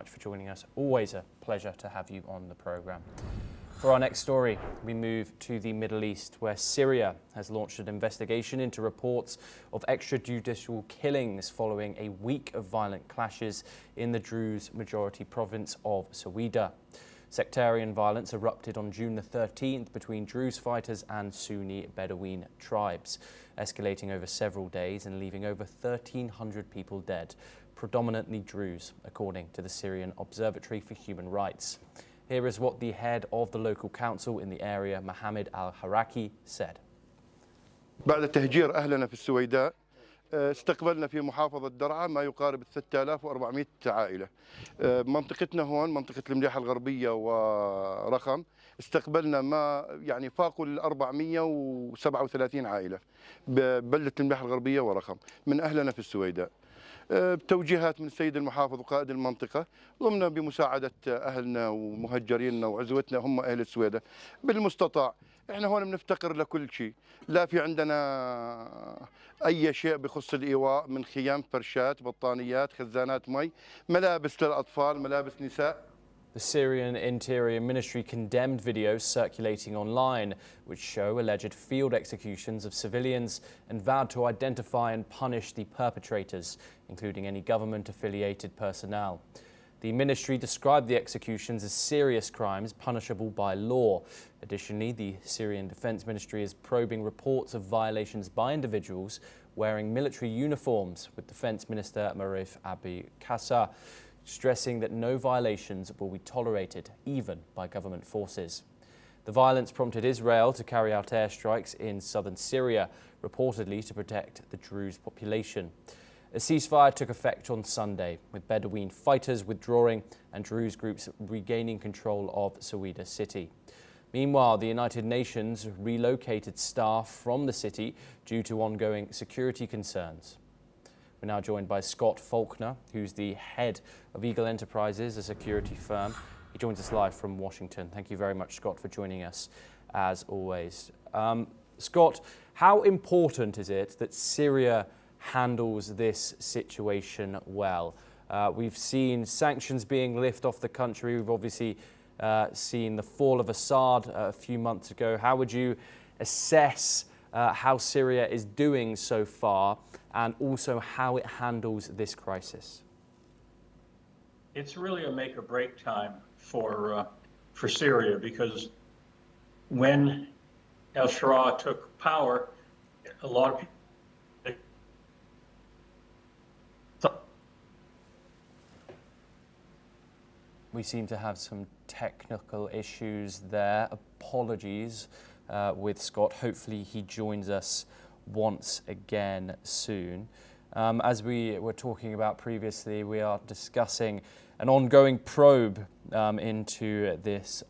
For joining us. Always a pleasure to have you on the programme. For our next story, we move to the Middle East, where Syria has launched an investigation into reports of extrajudicial killings following a week of violent clashes in the Druze majority province of Sweida. Sectarian violence erupted on June the 13th between Druze fighters and Sunni Bedouin tribes, escalating over several days and leaving over 1,300 people dead, predominantly Druze, according to the Syrian Observatory for Human Rights. Here is what the head of the local council in the area, Mohammed al-Haraki, said. بعد تهجير أهلنا في السويداء استقبلنا في محافظة درعا ما يقارب 3400 عائلة. منطقتنا هون منطقة المليحة الغربية ورخم استقبلنا ما يعني فاقوا ال 437 عائلة ببلدة المليحة الغربية ورخم من أهلنا في السويداء. بتوجيهات من السيد المحافظ وقائد المنطقة ضمن بمساعدة أهلنا ومهجريننا وعزوتنا هم أهل السويداء بالمستطاع. احنا هون بنفتقر لكل شيء، لا في عندنا أي شيء بخص الإيواء من خيام، فرشات، بطانيات، خزانات مي، ملابس للأطفال، ملابس نساء. The Syrian Interior Ministry condemned videos circulating online which show alleged field executions of civilians and vowed to identify and punish the perpetrators, including any government-affiliated personnel. The ministry described the executions as serious crimes punishable by law. Additionally, the Syrian Defense Ministry is probing reports of violations by individuals wearing military uniforms, with Defense Minister Marif Abi Kassa stressing that no violations will be tolerated, even by government forces. The violence prompted Israel to carry out airstrikes in southern Syria, reportedly to protect the Druze population. A ceasefire took effect on Sunday, with Bedouin fighters withdrawing and Druze groups regaining control of Sweida city. Meanwhile, the United Nations relocated staff from the city due to ongoing security concerns. We're now joined by Scott Faulkner, who's the head of Eagle Enterprises, a security firm. He joins us live from Washington. Thank you very much, Scott, for joining us, as always. Scott, how important is it that Syria handles this situation well? We've seen sanctions being lifted off the country. We've obviously seen the fall of Assad a few months ago. How would you assess how Syria is doing so far, and also how it handles this crisis? It's really a make or break time for Syria, because when al-Shara took power, a lot of people thought. We seem to have some technical issues there. Apologies with Scott. Hopefully he joins us once again soon. As we were talking about previously, we are discussing an ongoing probe into this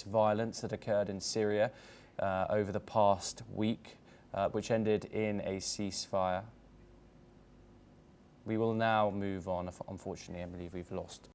violence that occurred in Syria over the past week, which ended in a ceasefire. We will now move on. Unfortunately, I believe we've lost